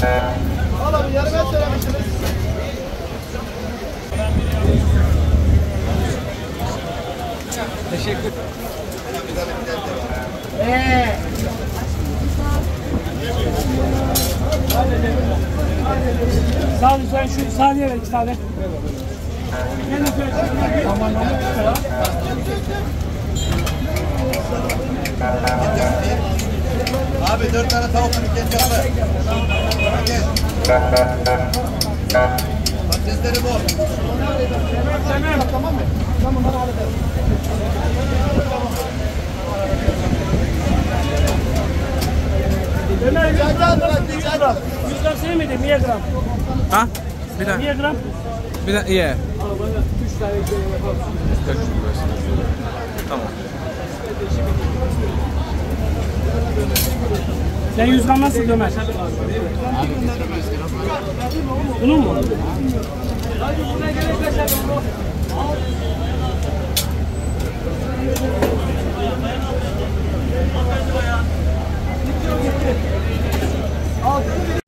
Abi yarım et söylemişsiniz. Teşekkür. Sağ ol sen şu saniye ver 2 tane. Aman Abi 4 tane tavuk kendi yapar. Patatesleri bol. Tamam mı? Tamam bana hallederiz. Yüz gram sevmedim, 100 gram. Ha? Bir tane. 100 gram. Bir tane, yeah. Al bana 3 tane Tamam. Sen 100 gram nasıl dömer? Bunun mu?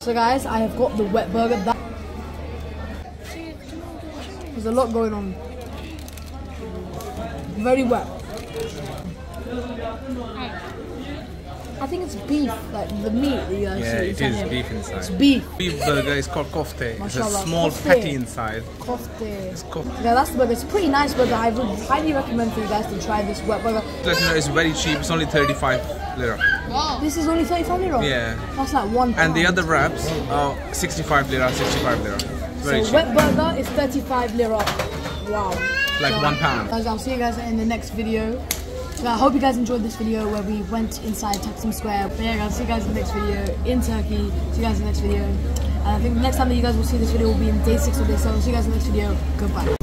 So guys, I have got the wet burger. There's a lot going on. Very wet. I think it's beef, like the meat that you guys see. Yeah, it is beef inside. It's beef. Beef burger is called kofte. It's a Mashallah. small Kofte. patty inside. Kofte. It's kofte. Yeah, that's the burger. It's a pretty nice burger. I would highly recommend for you guys to try this wet burger. Let you know, it's very cheap. It's only 35 lira. This is only 35 lira? Yeah. That's like £1. And the other wraps are 65 lira, 65 lira. It's very so cheap. wet burger is 35 lira. Wow. Like so, £1. Guys, I'll see you guys in the next video. So I hope you guys enjoyed this video where we went inside Taksim Square. But yeah guys, see you guys in the next video in Turkey. See you guys in the next video. And I think the next time that you guys will see this video will be in day 6 or day 7. See you guys in the next video. Goodbye.